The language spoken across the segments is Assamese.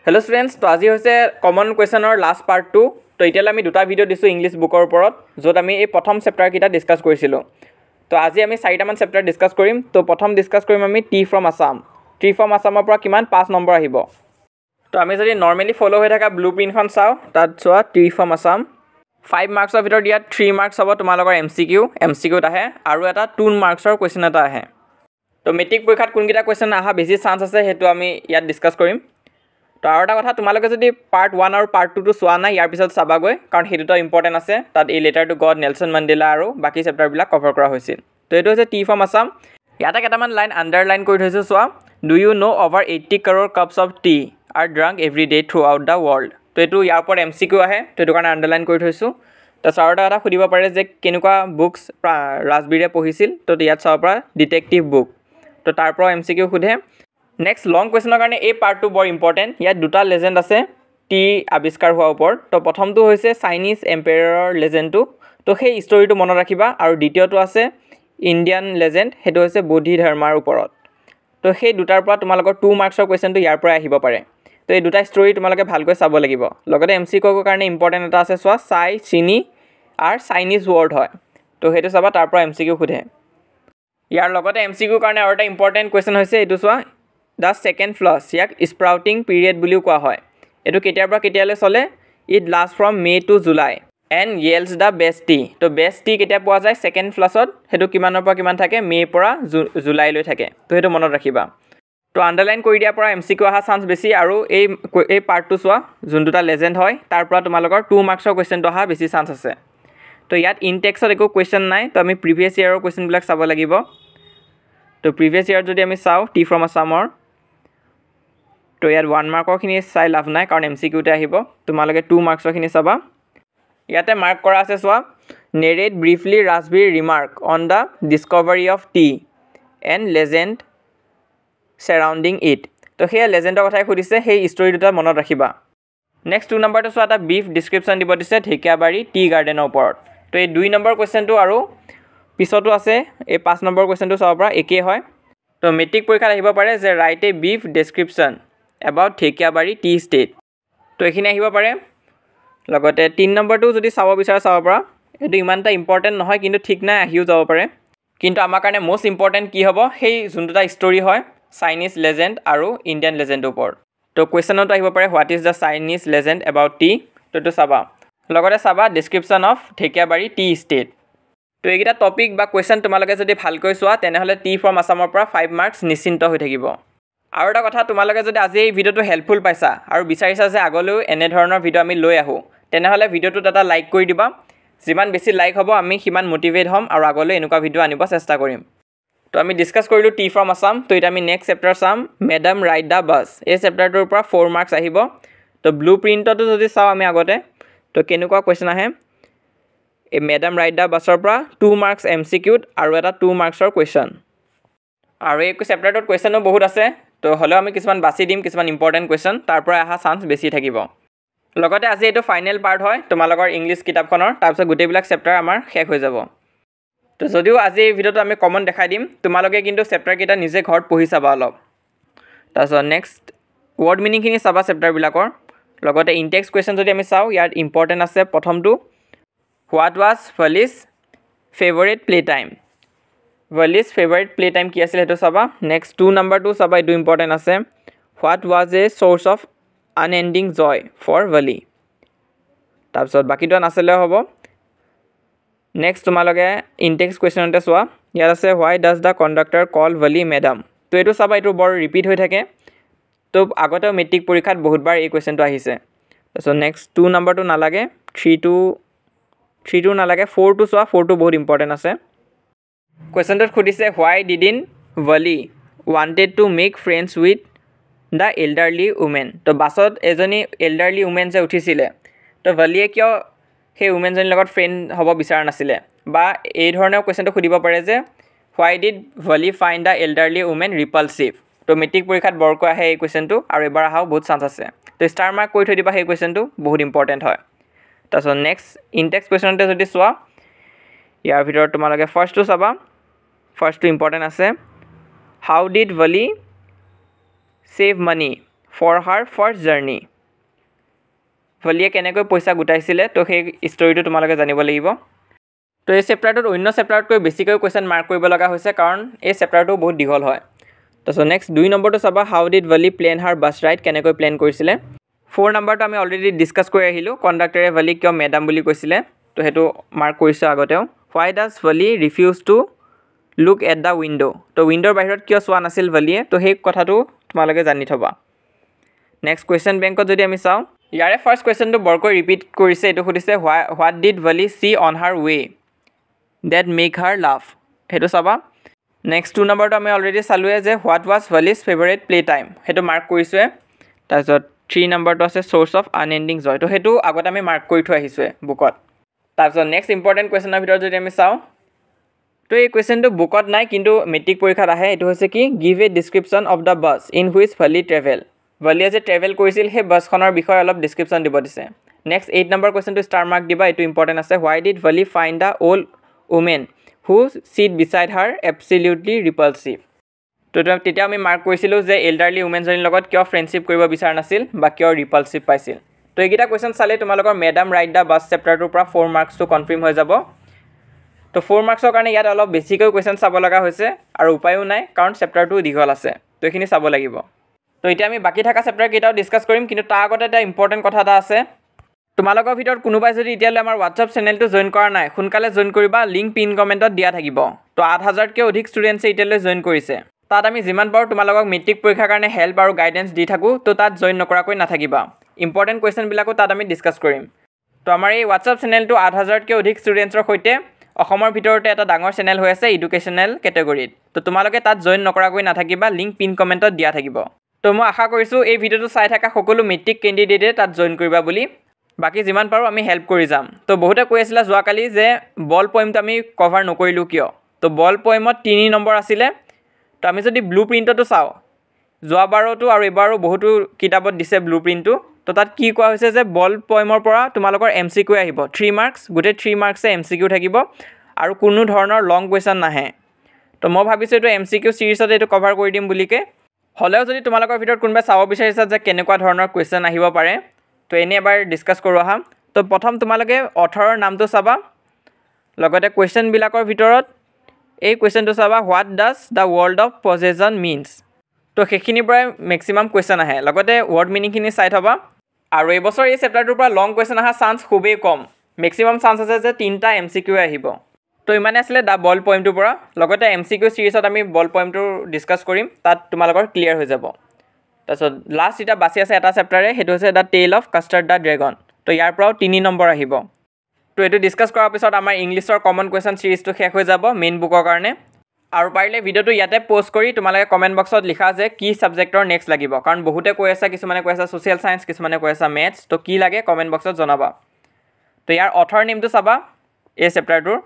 Hello students, তো আজি হৈছে কমন কোৱেশ্যনৰ লাষ্ট পাৰ্ট 2 তো এতিয়ালৈ আমি দুটা ভিডিও দিছো ইংলিশ বুকৰ ওপৰত য'ত আমি এই প্ৰথম চেপ্টাৰ কিটা ডিসকাস কৰিছিলো তো আজি আমি চাৰিটামান চেপ্টাৰ ডিসকাস কৰিম তো প্ৰথম ডিসকাস কৰিম আমি tea from Assam tea from আসামৰ পৰা কিমান 5 নম্বৰ আহিব তো আমি যদি নৰমালি ফলো হৈ থকা ব্লুপ্ৰিণ্টখন চাও তাত চোৱা টি ফ্ৰম আসাম 5 মাৰ্কছৰ ভিতৰত ইয়াত 3 মাৰ্কছ হ'ব তোমালোকৰ এমসিকিউত আহে আৰু এটা 2 মাৰ্কছৰ কোৱেশ্যন এটা আহে তো মেট্ৰিক পৰীক্ষাত কোনকিটা কোৱেশ্যন আহা বেছি চান্স আছে হেতু আমি ইয়াত ডিসকাস কৰিম তো আৰু এটা কথা তোমালোকে যদি পাৰ্ট 1 আৰু পাৰ্ট 2 টো চোৱা নাই ইয়াৰ পিছত চাবাগৈ কাৰণ হেতুটো ইম্পৰ্টেন্ট আছে তাত এই letter to god Nelson Mandela আৰু বাকি চেপ্টাৰ বিলাক কভাৰ কৰা হৈছিল তো এটো হৈছে টি ফ্ৰম আসাম ইয়াতে কেটামান লাইন আন্ডাৰলাইন কৰি থৈছো চোৱা do you know over 80 crore cups of tea are drunk every day throughout the world তো এটো ইয়াৰ ওপৰত এমসিকিউ আহে তো এটো কাৰণে আন্ডাৰলাইন কৰি থৈছো তো চাৰটা এটা খুদিব পাৰে যে কেনেকুৱা বুকস ৰাজবীৰে পঢ়িছিল তো ইয়াত চাব পৰা ডিটেকটিভ বুক তো তাৰ পৰা এমসিকিউ খুদে Next long question কাৰণে এই পাৰ্ট টো বৰ ইম্পৰ্টেন্ট ইয়াত দুটা লেজেন্ড আছে টি আবিষ্কাৰ হোৱাৰ ওপৰত তো প্ৰথমটো হৈছে চাইনিজ এম্পায়াৰৰ লেজেন্ডটো তো সেই ষ্টৰীটো মনত ৰাখিবা আৰু দ্বিতীয়টো আছে ইণ্ডিয়ান লেজেন্ড হেতু হৈছে বোধি ধৰ্মৰ ওপৰত তো সেই দুটাৰ পৰা তোমালোকৰ 2 মাৰ্কছৰ কোৱেশ্যনটো ইয়াৰ পৰা আহিব পাৰে তো এই দুটা ষ্টৰী তোমালোকে ভালকৈ চাব লাগিব লগতে এমসিকিউৰ কাৰণে ইম্পৰ্টেন্ট এটা আছে চোৱা চাই চিনি আৰু চাইনিজ ৱৰ্ড হয় তো হেতু চাবা তাৰ পৰা এমসিকিউ খুদে ইয়াৰ লগতে এমসিকিউৰ কাৰণে আৰু এটা ইম্পৰ্টেন্ট কোৱেশ্যন হৈছে এটো চোৱা The second flush ইয়াক sprouting period বুলিও কোৱা হয় এটো কেতিয়াৰ পৰা কেতিয়ালৈ চলে it lasts from May to July and yields the best tea তো best tea কেতিয়া পোৱা যায় second flushত হেতু কিমানৰ পৰা কিমান থাকে মে পৰা জুলাই লৈ থাকে তো হেতু মনত ৰাখিবা তো আন্ডাৰলাইন কৰি দিয়া পৰা এমসিকিউ আহা চান্স বেছি আৰু এই পাৰ্টটো চোৱা যোনটা লেজেন্ড হয় তাৰ পৰা তোমালোকৰ 2 মাৰ্কছৰ কোৱেশ্যনটো আহা বেছি চান্স আছে তো ইয়াত ইনটেক্সত একো কোৱেশ্যন নাই তো আমি প্ৰিভিয়াস ইয়াৰৰ কোৱেশ্যন বিলাক চাব লাগিব তো প্ৰিভিয়াস ইয়াৰ যদি আমি চাও টি ফ্ৰম আসামৰ তো ইয়াত 1 মাৰ্কৰ খিনি চাই লাভ নাই কাৰণ এমসিকিউতে আহিব তোমালোকে 2 মাৰ্কছৰ খিনি চাবা ইয়াতে মাৰ্ক কৰা আছে চোৱা নেৰেট ব্ৰিফলি ৰাজবীৰ remark on the discovery of tea and legend surrounding it তো সেই লেজেন্ডৰ কথাই খুদিছে সেই ষ্টৰী দুটা মনত ৰাখিবা নেক্সট 2 নম্বৰটো চোৱা এটা ব্ৰিফ ডেসক্ৰিপচন দিব দিছে ঢেকিয়াবাৰী টি গাৰ্ডেনৰ ওপৰত তো এই 2 নম্বৰ কোৱেশ্যনটো আৰু পিছতো আছে এই 5 নম্বৰ কোৱেশ্যনটো চাব পৰা একে হয় তো মেট্ৰিক পৰীক্ষাত আহিব পাৰে যে write a brief description about Dhekiabari tea estate তো এখিনি আহিব পাৰে লগতে 3 নম্বৰটো যদি চাব বিচাৰা চাব পৰা এটো ইমানটা ইম্পৰ্টেন্ট নহয় কিন্তু ঠিক নাই আহিও যাব পাৰে কিন্তু আমাৰ কাৰণে মোস্ট ইম্পৰ্টেন্ট কি হ'ব সেই যোনটা ষ্টৰী হয় চাইনিজ লেজেন্ড আৰু ইণ্ডিয়ান লেজেন্ডৰ ওপৰত তো কোৱেশ্যনটো আহিব পাৰে what is the Chinese legend about T তো চাবা লগতে চাবা ডেসক্ৰিপচন অফ ঢেকিয়াবাৰী টি ষ্টেট তো এইটা টপিক বা কোৱেশ্যন তোমালোকে যদি ভালকৈ চোৱা তেনেহলে টি ফ্ৰম আসামৰ পৰা 5 মাৰ্কছ নিশ্চিন্ত হৈ থাকিব আৰু এটা কথা তোমালোকে যদি আজি এই ভিডিওটো হেল্পফুল পাইছা আৰু বিচাৰিছা যে আগলৈও এনে ধৰণৰ ভিডিও আমি লৈ আহো তেনেহলে ভিডিওটোত এটা লাইক কৰি দিবা যিমান বেছি লাইক হ'ব আমি সিমান মোটিভেট হ'ম আৰু আগলৈ এনেকুৱা ভিডিও আনিব চেষ্টা কৰিম তো আমি ডিসকাস কৰিলো টি ফ্ৰম আসাম তো এটা আমি নেক্সট চেপ্টাৰ চাম মেডাম ৰাইড দা বাস এই চেপ্টাৰটোৰ পৰা 4 মাৰ্কছ আহিব তো ব্লুপ্ৰিণ্টটো যদি চাও আমি আগতে তো কেনেকুৱা কোৱেশ্যন আহে এই মেডাম ৰাইড দা বাসৰ পৰা 2 মাৰ্কছ এমসিকিউত আৰু এটা 2 মাৰ্কছৰ কোৱেশ্যন আৰু এই চেপ্টাৰটোত কোৱেশ্যনো বহুত আছে তো হলে আমি কিছুমান বাছি দিম কিছুমান ইম্পৰ্টেন্ট কোৱেশ্যন তাৰ পৰা আহা চান্স বেছি থাকিব লগতে আজি এটো ফাইনেল পাৰ্ট হয় তোমালোকৰ ইংলিশ কিতাপখনৰ তাৰপিছত গোটেইবিলাক চেপ্টাৰ আমাৰ শেষ হৈ যাব তো যদিও আজি এই ভিডিওটো আমি কমন দেখাই দিম তোমালোকে কিন্তু চেপ্টাৰ কেইটা নিজে ঘৰত পঢ়ি চাবা অলপ তাৰপিছত নেক্সট ওয়াৰ্ড মিনিং খিনি চাবা চেপ্টাৰ বিলাকৰ লগতে ইনটেক্স কোৱেশ্যন যদি আমি চাও ইয়াত ইম্পৰ্টেন্ট আছে প্ৰথমটো what was Bholi's favourite play time Vali's favorite playtime কি আছিল হেতু চাবা নেক্সট 2 নম্বৰটো চাবা এটো ইম্পৰ্টেন্ট আছে what was a source of unending joy for Vali তাৰপিছত বাকিটো নাছিলে হ'ব নেক্সট তোমালোকে ইনটেক্স কোৱেশ্যনতে চোৱা ইয়াত আছে why does the conductor call Vali madam তো এটো চাবা এটো বৰ ৰিপিট হৈ থাকে তো আগতে মেট্ৰিক পৰীক্ষাত বহুতবাৰ এই কোৱেশ্যনটো আহিছে তাৰপিছত নেক্সট 2 নম্বৰটো নালাগে 3 2 নালাগে 4 টো চোৱা 4 টো বহুত ইম্পৰ্টেন্ট আছে কোৱেশ্যনটোত খুদিছে why didn't Vali wanted to make friends with the elderly woman তো বাসত এজনী elderly woman যে উঠিছিলে তো Valiয়ে কিয় সেই woman জনীৰ লগত ফ্ৰেন্ড হ'ব বিচাৰা নাছিলে বা এই ধৰণৰ কোৱেশ্যনটো খুদিব পাৰে যে why did Vali find the elderly woman repulsive তো মেট্ৰিক পৰীক্ষাত বৰকৈ আহে এই কোৱেশ্যনটো আৰু এবাৰ আহাও বহুত চান্স আছে তো ষ্টাৰ মাৰ্ক কৰি থৈ দিবা সেই কোৱেশ্যনটো বহুত ইম্পৰ্টেন্ট হয় তাৰপিছত নেক্সট ইনটেক্স কোৱেশ্যনতে যদি চোৱা ইয়াৰ ভিতৰত তোমালোকে ফাৰ্স্টটো চাবা ফাৰ্স্টটো ইম্পৰ্টেন্ট আছে how did Vali save money for her first journey. ভলিয়ে কেনেকৈ পইচা গোটাইছিলে তো সেই ষ্টৰিটো তোমালোকে জানিব লাগিব তো এই চেপ্টাৰটোত অন্য চেপ্টাৰতকৈ বেছিকৈ কোৱেশ্চন মাৰ্ক কৰিব লগা হৈছে কাৰণ এই চেপ্টাৰটো বহুত দীঘল হয় তো নেক্সট 2 নম্বৰটো চাবা হাউ ডিড ভলি প্লেন হাৰ বাছ ৰাইড কেনেকৈ প্লেন কৰিছিলে 4 নম্বৰটো আমি অলৰেডি ডিসকাস কৰি আহিলো কণ্ডাক্টৰে ভলি কিয় মেডাম বুলি কৈছিলে তো হেতু মাৰ্ক কৰিছো আগতেও why does ভলি refuse to look at the window তো উইন্ডোৰ বাহিৰত কিয় চোৱা নাছিল ভলিয়ে তো সেই কথাটো তোমালোকে জানি থবা নেক্সট কোৱেশ্চন বেংকত যদি আমি চাও ইয়াৰে ফাৰ্স্ট কোৱেশ্চনটো বৰকৈ ৰিপিট কৰিছে এটো খুদিছে what did ভলি see on her way that make her laugh হেতু চাবা নেক্সট 2 নম্বৰটো আমি অলৰেডি চালুৱে যে what was ভলি's favorite play time হেতু মাৰ্ক কৰিছোৱে তাৰপিছত 3 নম্বৰটো আছে source of unending joy তো হেতু আগত আমি মাৰ্ক কৰি থৈ আহিছোৱে বুকত তাৰপিছত নেক্সট ইম্পৰ্টেন্ট কোৱেশ্চনৰ ভিতৰত যদি আমি চাও তো এই কোৱেশ্চনটো বুকত নাই কিন্তু মেট্ৰিক পৰীক্ষাত আহে এটো হৈছে কি give a description of the bus in which ভলি travel ভলিয়ে যে ট্ৰেভেল কৰিছিল হে বাছখনৰ বিষয়ে অলপ ডেসক্ৰিপচন দিব দিছে নেক্সট 8 নম্বৰ কোৱেশ্চনটো ষ্টাৰ মাৰ্ক দিবা এটো ইম্পৰ্টেন্ট আছে why did ভলি find the old woman who sit beside her absolutely repulsive তো তেতিয়া আমি মাৰ্ক কৰিছিলো যে এল্ডাৰলি ওমেন জনৰ লগত কিয় ফ্ৰেণ্ডশিপ কৰিব বিচাৰ নাছিল বা কিয় ৰিপালসিভ পাইছিল তো এইগিটা কোৱেশ্চন চালে তোমালোকৰ মেডাম ৰাইট দা বাছ চেপ্টাৰটোৰ পৰা 4 মাৰ্কসটো কনফাৰ্ম হৈ যাব তো 4 মাৰ্কসৰ কাৰণে ইয়াত অলপ বেছিকৈ কোৱেশ্চন চাব লগা হৈছে আৰু উপায়ও নাই কাৰণ চেপ্টাৰটো দীঘল আছে তো এখিনি চাব লাগিব তো এতিয়া আমি বাকি থাকা চেপ্টাৰ কেইটাও ডিসকাস কৰিম কিন্তু তাৰ আগতে এটা ইম্পৰ্টেন্ট কথা এটা আছে তোমালোকৰ ভিতৰত কোনোবাই যদি এতিয়ালৈ আমাৰ WhatsApp চেনেলটো জয়েন কৰা নাই সোনকালে জয়েন কৰিবা লিংক পিন কমেন্টত দিয়া থাকিব তো 8000 কে অধিক ষ্টুডেন্টছে এতিয়ালৈ জয়েন কৰিছে তাত আমি যিমান পাৰো তোমালোকক মেট্ৰিক পৰীক্ষাৰ কাৰণে হেল্প আৰু গাইডেন্স দি থাকো তো তাত জয়েন নকৰাকৈ নাথাকিবা ইম্পৰ্টেন্ট কোৱেশ্চন বিলাকো তাত আমি ডিসকাস কৰিম তো আমাৰ এই WhatsApp চেনেলটো 8000 কে অধিক ষ্টুডেন্টছৰ সৈতে অসমৰ ভিতৰতে এটা ডাঙৰ চেনেল হৈ আছে এডুকেশনাল কেটেগৰীত তো তোমালোকে তাত জয়েন নকৰাকৈ নাথাকিবা লিংক পিন কমেন্টত দিয়া থাকিব তো মই আশা কৰিছো এই ভিডিওটো চাই থকা সকলো মেট্ৰিক ক্যান্ডিডেটে তাত জয়েন কৰিবা বুলি বাকি যিমান পাৰো আমি হেল্প কৰি যাম তো বহুতে কৈ আছিল যোৱাকালি যে বল পয়েমটো আমি কভাৰ নকৰিলো কিয় তো বল পয়েমত 3 নম্বৰ আছিল তো আমি যদি ব্লুপ্ৰিন্টটো চাও যোৱাবাৰটো আৰু এবাৰো বহুতো কিতাপত দিছে ব্লুপ্ৰিন্টটো তো তাত কি কোৱা হৈছে যে বল পয়েমৰ পৰা তোমালোকৰ এমসিকিউ আহিব 3 মাৰ্কস গুটে 3 মাৰ্কসে এমসিকিউ থাকিব আৰু কোনো ধৰণৰ লং কোৱেশ্চন নাহে তো মই ভাবিছো এটো এমসিকিউ সিৰিজত এটো কভাৰ কৰি দিম বুলিকে হলেও যদি তোমালোকৰ ভিতৰত কোনবা চাব বিচাৰিছা যে কেনেকুৱা ধৰণৰ কোৱেশ্চন আহিব পাৰে তো এনে এবাৰ ডিসকাস কৰো আহা তো প্ৰথম তোমালোকে অথৰৰ নামটো চাবা লগতে কোৱেশ্চন বিলাকৰ ভিতৰত এই কোৱেশ্চনটো চাবা what does the word of possession means তো হেখিনি পৰা ম্যাক্সিমাম কোৱেশ্চন আহে লগতে ওয়াৰ্ড মিনিং খিনি চাই থবা আৰু এই বছৰ এই চেপ্টাৰটোৰ পৰা লং কোৱেশ্চন আহা চান্স খুবেই কম ম্যাক্সিমাম চান্স আছে যে 3টা এমসিকিউ আহিব তো ইমানে আসলে দা বল পয়েমটোৰ পৰা লগতে এমসিকিউ সিৰিজত আমি বল পয়েমটো ডিসকাস কৰিম তাত তোমালোকৰ ক্লিয়াৰ হৈ যাব তাৰছত লাষ্ট এটা বাছি আছে এটা চেপ্টাৰে হেতু হৈছে দা টেল অফ কাষ্টাৰ্ড দা ড্ৰাগন তো ইয়াৰ পৰাও 3 নম্বৰ আহিব তো এটো ডিসকাস কৰাৰ পিছত আমাৰ ইংলিছৰ কমন কোৱেশ্চন সিৰিজটো শেষ হৈ যাব মেইন বুকৰ কাৰণে আৰু পাৰিলে ভিডিওটো ইয়াতে পোষ্ট কৰি তোমালোকে কমেন্ট বক্সত লিখা যে কি সাবজেক্টৰ নেক্সট লাগিব কাৰণ বহুতে কৈ আছে কিছুমানে কৈ আছে সোশ্যাল সায়েন্স কিছুমানে কৈ আছে ম্যাথছ তো কি লাগে কমেন্ট বক্সত জনাবা তো ইয়াৰ অথৰ নেমটো চাবা এই চেপ্টাৰটোৰ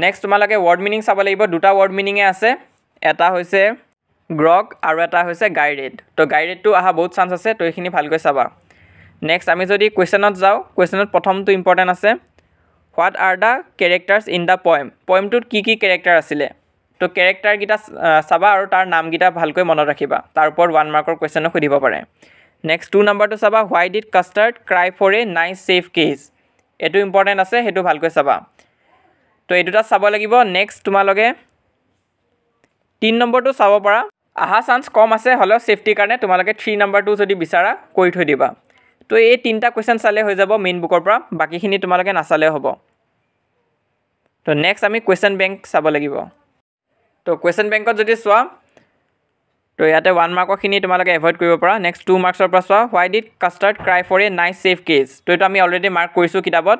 নেক্সট তোমালোকে ওয়াৰ্ড মিনিং চাব লাগিব দুটা ওয়াৰ্ড মিনিংয়ে আছে এটা হৈছে গ্ৰগ আৰু এটা হৈছে গাইডেড তো গাইডেডটো আহা বহুত চান্স আছে তো এইখিনি ভালকৈ চাবা নেক্সট আমি যদি কোৱেশ্চনত যাও কোৱেশ্চনত প্ৰথমটো ইম্পৰ্টেন্ট আছে what are the characters in the poem poemটোত কি কি ক্যাৰেক্টাৰ আছিল তো ক্যাৰেক্টাৰ গিটা চাবা আৰু তাৰ নাম গিটা ভালকৈ মনত ৰাখিবা তাৰ ওপৰত 1 মাৰ্কৰ কোৱেশ্চন খুদিব পাৰে নেক্সট 2 নম্বৰটো চাবা why did custard cry for a nice safe case এটো ইম্পৰ্টেন্ট আছে হেতু ভালকৈ চাবা তো এই দুটা চাব লাগিব নেক্সট তোমালোকে 3 নম্বৰটো চাব পাৰা আহা চান্স কম আছে হলো সেফটি কাৰণে তোমালোকে 3 নম্বৰটো যদি বিচাৰা কৈ থৈ দিবা তো এই 3টা কোৱেশ্চন চালে হৈ যাব মেইন বুকৰ পৰা বাকিখিনি তোমালোকে নাচালে হ'ব তো নেক্সট আমি কোৱেশ্চন বেংক চাব লাগিব তো কোৱেশ্চন বেংকত যদি চোৱা তো ইয়াতে 1 মাৰ্কৰ খিনি তোমালোকে এভয়েড কৰিব পাৰা নেক্সট 2 মাৰ্কছৰ পৰা চোৱা why did custard cry for a nice safe case তো এটা আমি অলৰেডি মাৰ্ক কৰিছো কিতাপত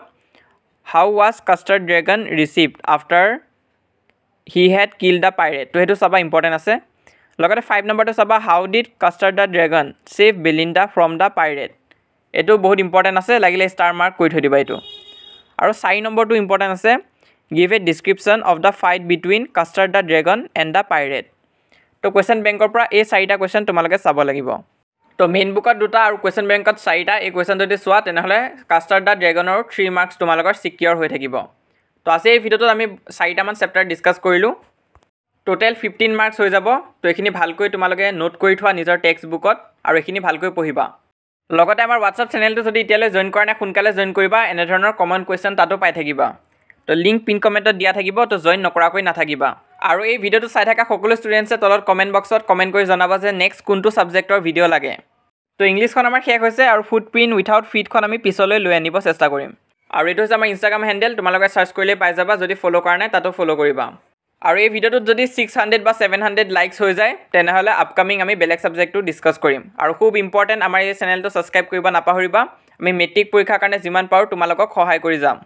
how was custard dragon received after he had killed the pirate তো হেতু চাবা ইম্পৰ্টেন্ট আছে লগতে 5 নম্বৰটো চাবা how did custard the dragon save Belinda from the pirate এটো বহুত ইম্পৰ্টেন্ট আছে লাগিলে ষ্টাৰ মাৰ্ক কৰি থৈ দিবা এটো আৰু 4 নম্বৰটো ইম্পৰ্টেন্ট আছে give a description of the fight between custard the dragon and the pirate তো কোৱেশ্চন বেংকৰ পৰা এই 4টা কোৱেশ্চন তোমালোকে চাব লাগিব তো মেইন বুকত দুটা আৰু কোৱেশ্চন বেংকত 4টা এই কোৱেশ্চন যদি চোৱা তেনেহলে কাষ্টাৰ্ড দা ড্ৰাগনৰ 3 মাৰ্কস তোমালোকৰ সিকিউৰ হৈ থাকিব তো আজি এই ভিডিওটোত আমি 4টা মান চেপ্টাৰ ডিসকাস কৰিলো টোটেল 15 মাৰ্কছ হৈ যাব। তো এইখিনি ভালকৈ তোমালোকে নোট কৰি থোৱা নিজৰ টেক্সট বুকত আৰু এইখিনি ভালকৈ পঢ়িবা। লগতে আমাৰ হোৱাটছআপ চেনেলটো যদি এতিয়ালৈ জইন কৰা নাই সোনকালে জইন কৰিবা, এনেধৰণৰ কমন কুৱেশ্যন তাতো পাই থাকিবা। তো লিংক পিন কমেণ্টত দিয়া থাকিব, তো জইন নকৰাকৈ নাথাকিবা। আৰু এই ভিডিঅ'টো চাই থকা সকলো ষ্টুডেণ্টছে তলত কমেণ্ট বক্সত কমেণ্ট কৰি জনাবা যে নেক্সট কোনটো ছাবজেক্টৰ ভিডিঅ' লাগে। তো ইংলিছখন আমাৰ শেষ হৈছে আৰু ফুটপ্ৰিণ্ট উইথাউট ফিটখন আমি পিছলৈ লৈ আনিব চেষ্টা কৰিম। আৰু এইটো হৈছে আমাৰ ইনষ্টাগ্ৰাম হেণ্ডেল, তোমালোকে চাৰ্চ কৰিলে পাই যাবা। যদি ফ'ল' কৰা নাই তাতো ফ'ল' কৰিবা। আৰু এই ভিডিঅ'টোত যদি 600 বা 700 লাইকছ হৈ যায় তেনেহ'লে আপকামিং আমি বেলেগ ছাবজেক্টটো ডিছকাছ কৰিম। আৰু খুব ইম্পৰ্টেণ্ট আমাৰ এই চেনেলটো ছাবস্ক্ৰাইব কৰিব নাপাহৰিবা। আমি মেট্ৰিক পৰীক্ষাৰ কাৰণে যিমান পাৰোঁ তোমালোকক সহায় কৰি যাম।